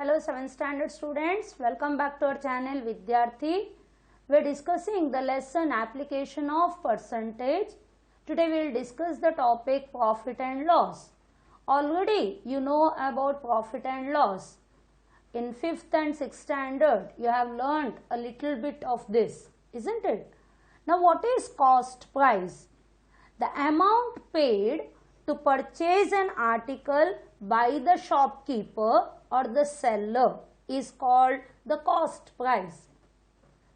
Hello 7th standard students, welcome back to our channel Vidyarthi. We are discussing the lesson application of percentage. Today we will discuss the topic profit and loss. Already you know about profit and loss. In 5th and 6th standard you have learned a little bit of this, isn't it? Now what is cost price? The amount paid to purchase an article by the shopkeeper or the seller is called the cost price.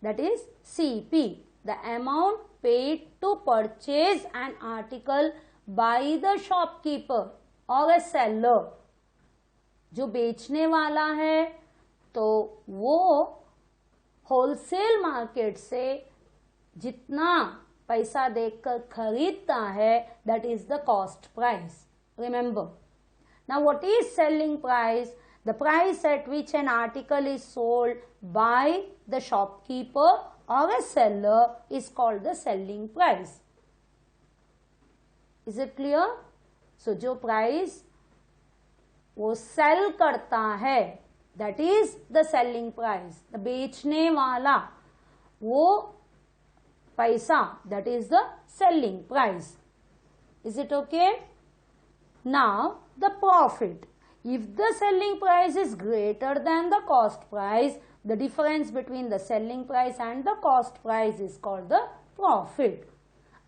That is CP. The amount paid to purchase an article by the shopkeeper or a seller. जो बेचने वाला है तो वो wholesale market से जितना पैसा देकर खरीदता है, that is the cost price. Remember. Now what is selling price? The price at which an article is sold by the shopkeeper or a seller is called the selling price. Is it clear? So जो price वो sell करता है, that is the selling price. The बेचने वाला वो पैसा, that is the selling price. Is it okay? Now the profit. If the selling price is greater than the cost price, the difference between the selling price and the cost price is called the profit.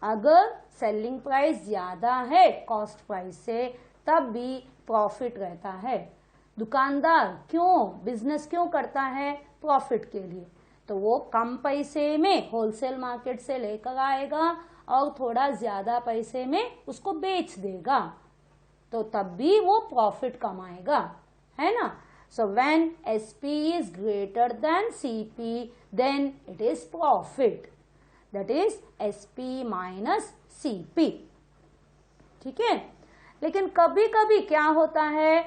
अगर selling price ज़्यादा है cost price से, तब भी profit रहता है. दुकानदार क्यों बिजनेस क्यों करता है? प्रॉफिट के लिए. तो वो कम पैसे में होलसेल मार्केट से लेकर आएगा और थोड़ा ज्यादा पैसे में उसको बेच देगा, तो तब भी वो प्रॉफिट कमाएगा, है ना. So when SP is greater than CP then it is profit. That is SP minus CP. ठीक है. लेकिन कभी कभी क्या होता है,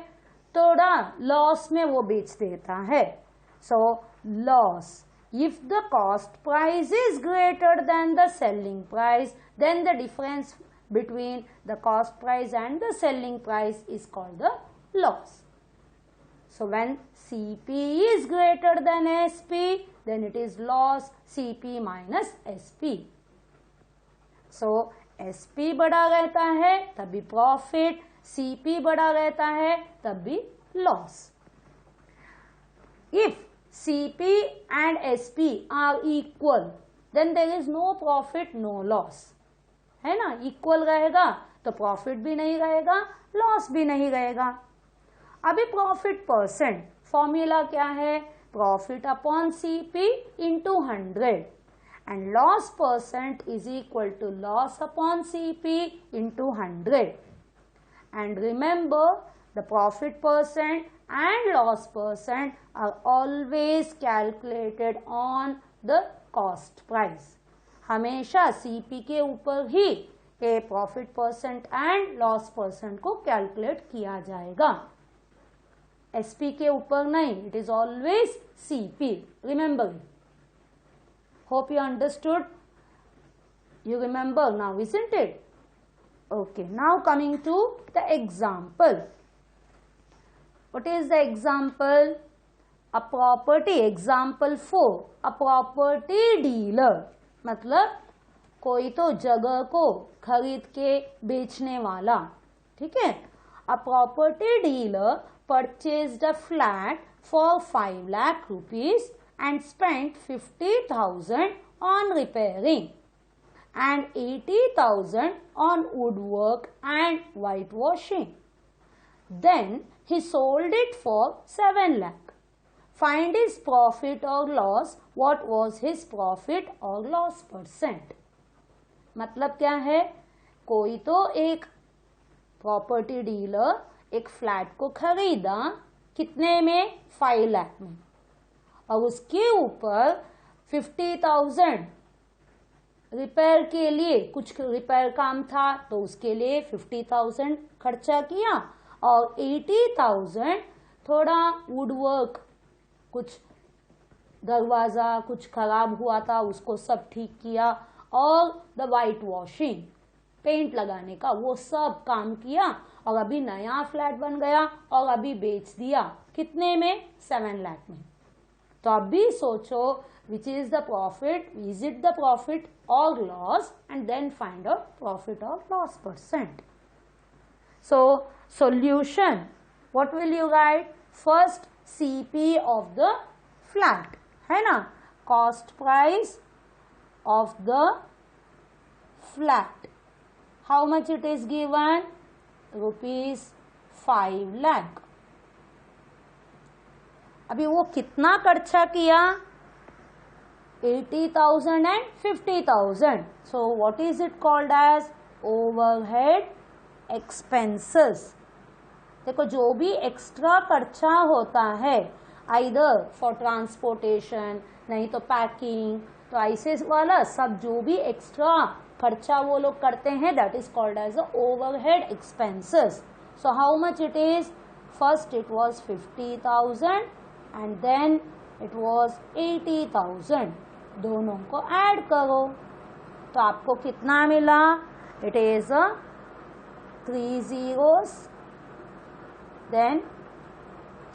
थोड़ा लॉस में वो बेच देता है. So loss. If the cost price is greater than the selling price, then the difference between the cost price and the selling price is called the loss. So when CP is greater than SP, then it is loss, CP minus SP. So SP बड़ा रहता है तब भी profit, CP बड़ा रहता है तब भी loss. If CP and SP are equal, then there is no profit, no loss. है ना. इक्वल रहेगा तो प्रॉफिट भी नहीं रहेगा, लॉस भी नहीं रहेगा. अभी प्रॉफिट परसेंट फॉर्मूला क्या है? Profit upon CP into 100 and loss percent is equal to loss upon CP into 100. And remember the profit percent and loss percent are always calculated on the cost price. हमेशा CP के ऊपर ही ये profit percent and loss percent को calculate किया जाएगा, SP के ऊपर नहीं. It is always CP. Remember. Hope you understood. You remember now, isn't it? Okay. Now coming to the example. What is the example? A property. Example 4. A property dealer. मतलब कोई तो जगह को खरीद के बेचने वाला. ठीक है. A property dealer purchased a flat for 5 lakh rupees and spent 50,000 on repairing and 80,000 on woodwork and whitewashing. Then he sold it for 7 lakh. Find his profit or loss. What was his profit or loss percent? मतलब क्या है, कोई तो एक property dealer एक flat को खरीदा कितने में? 5 लाख में, और उसके ऊपर 50,000 रिपेयर के लिए, कुछ रिपेयर काम था तो उसके लिए 50,000 खर्चा किया और 80,000 थोड़ा वुडवर्क, कुछ दरवाजा कुछ खराब हुआ था उसको सब ठीक किया, और द वाइट वॉशिंग पेंट लगाने का वो सब काम किया और अभी नया फ्लैट बन गया और अभी बेच दिया, कितने में? 7 लाख में। तो अभी सोचो which is the profit, is it the profit or loss, and then find out profit or loss percent. So solution, what will you write? First CP of the flat, है ना, cost price of the flat, how much it is given? ₹5 lakh. अभी वो कितना खर्चा किया? 80,000 and 50,000. So what is it called as? Overhead expenses. देखो जो भी एक्स्ट्रा खर्चा होता है आइदर फॉर ट्रांसपोर्टेशन, नहीं तो पैकिंग, तो ऐसे वाला सब जो भी एक्स्ट्रा खर्चा वो लोग करते हैं, that is called as a overhead expenses. So how much it is? First it was 50,000 and then it was 80,000. दोनों को ऐड करो तो आपको कितना मिला? It is 3 zeros, then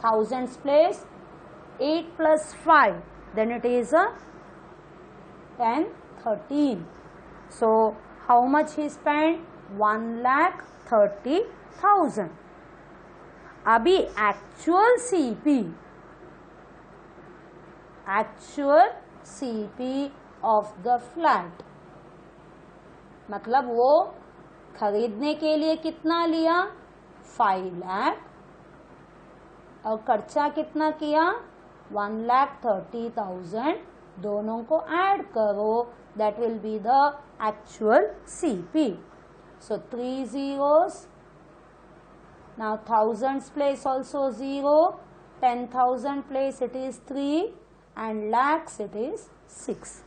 thousands place, 8 plus 5, then it is 10, 13. So how much he spent? 1,30,000. अभी actual CP of the flat, मतलब वो खरीदने के लिए कितना लिया? 5 लाख, और खर्चा कितना किया? 1,30,000. दोनों को ऐड करो, that will be the actual CP. So 3 zeros. Now thousands place also 0, 10,000 place it is 3, and lakhs it is 6.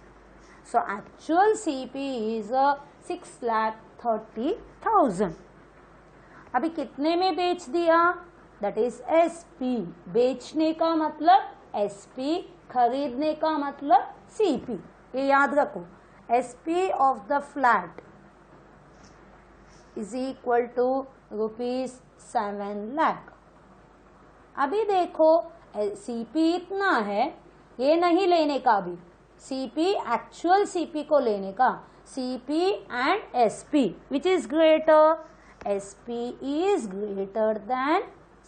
So actual CP is 6,30,000. अभी कितने में बेच दिया? That is SP. बेचने का मतलब SP, खरीदने का मतलब CP. ये याद रखो. SP of the flat is equal to ₹7 lakh. अभी देखो CP इतना है, ये नहीं लेने का. अभी CP एक्चुअल CP को लेने का. CP and SP, which is greater? SP is greater than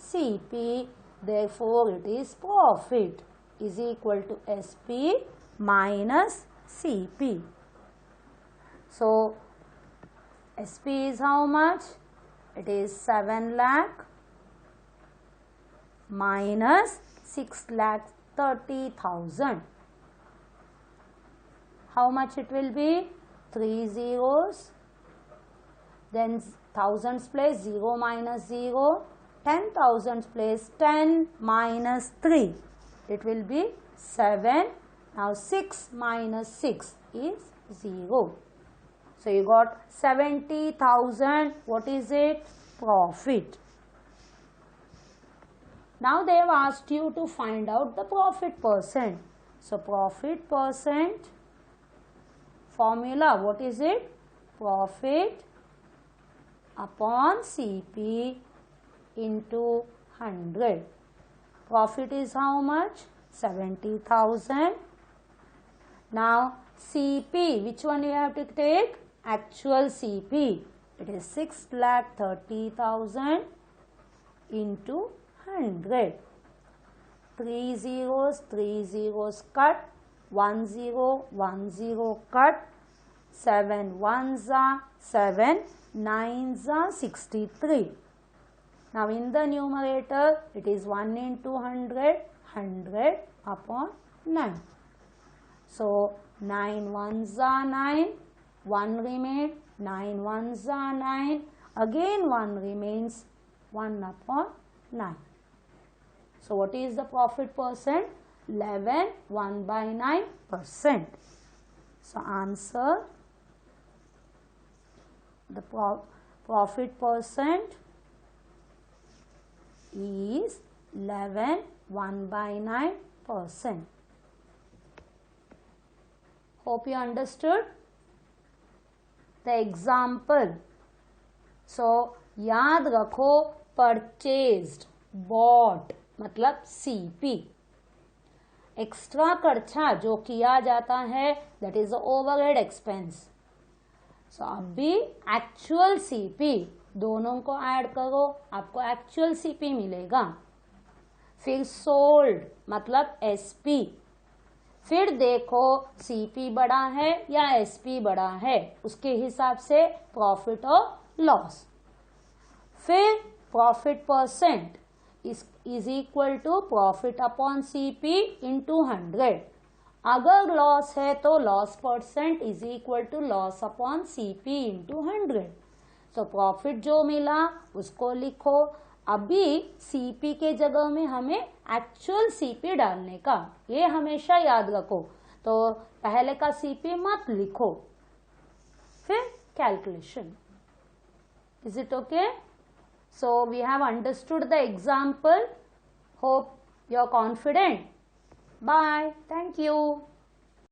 CP, therefore it is profit is equal to SP minus CP. So SP is how much? It is 7 lakh minus 6,30,000. How much it will be? 3 zeros, then thousands place 0 minus 0, 10,000 place 10 minus 3, it will be 7. Now 6 minus 6 is 0. So you got 70,000. What is it? Profit. Now they have asked you to find out the profit percent. So profit percent formula, what is it? Profit upon CP into 100. Profit is how much? 70,000. Now CP, which one you have to take? Actual CP. It is 6,30,000 into 100. 3 zeros cut, 1 0, 1 0 cut, 7 1s are 7, 9s are 63. Now in the numerator it is 1 into 100, 100 upon 9. So 9 1s are 9, 1 remains, 9 1s are 9, again 1 remains, 1 upon 9. So what is the profit percent? 11, 1/9%. So answer, the profit percent is 11, 1/9%. Hope you understood the example. So याद रखो purchased, bot मतलब CP. Extra खर्चा जो किया जाता है that is overhead expense. सो अब भी एक्चुअल सीपी, दोनों को ऐड करो आपको एक्चुअल सीपी मिलेगा। फिर सोल्ड मतलब एसपी, फिर देखो सीपी बड़ा है या एसपी बड़ा है, उसके हिसाब से प्रॉफिट और लॉस। फिर profit percent is equal to profit upon CP into 100। अगर लॉस है तो loss percent is equal to loss upon CP into 100। तो प्रॉफिट जो मिला उसको लिखो। अभी सीपी के जगह में हमें एक्चुअल सीपी डालने का, ये हमेशा याद रखो। तो पहले का सीपी मत लिखो, फिर calculation. Is it okay? So we have understood the example. Hope you are confident. Bye, thank you.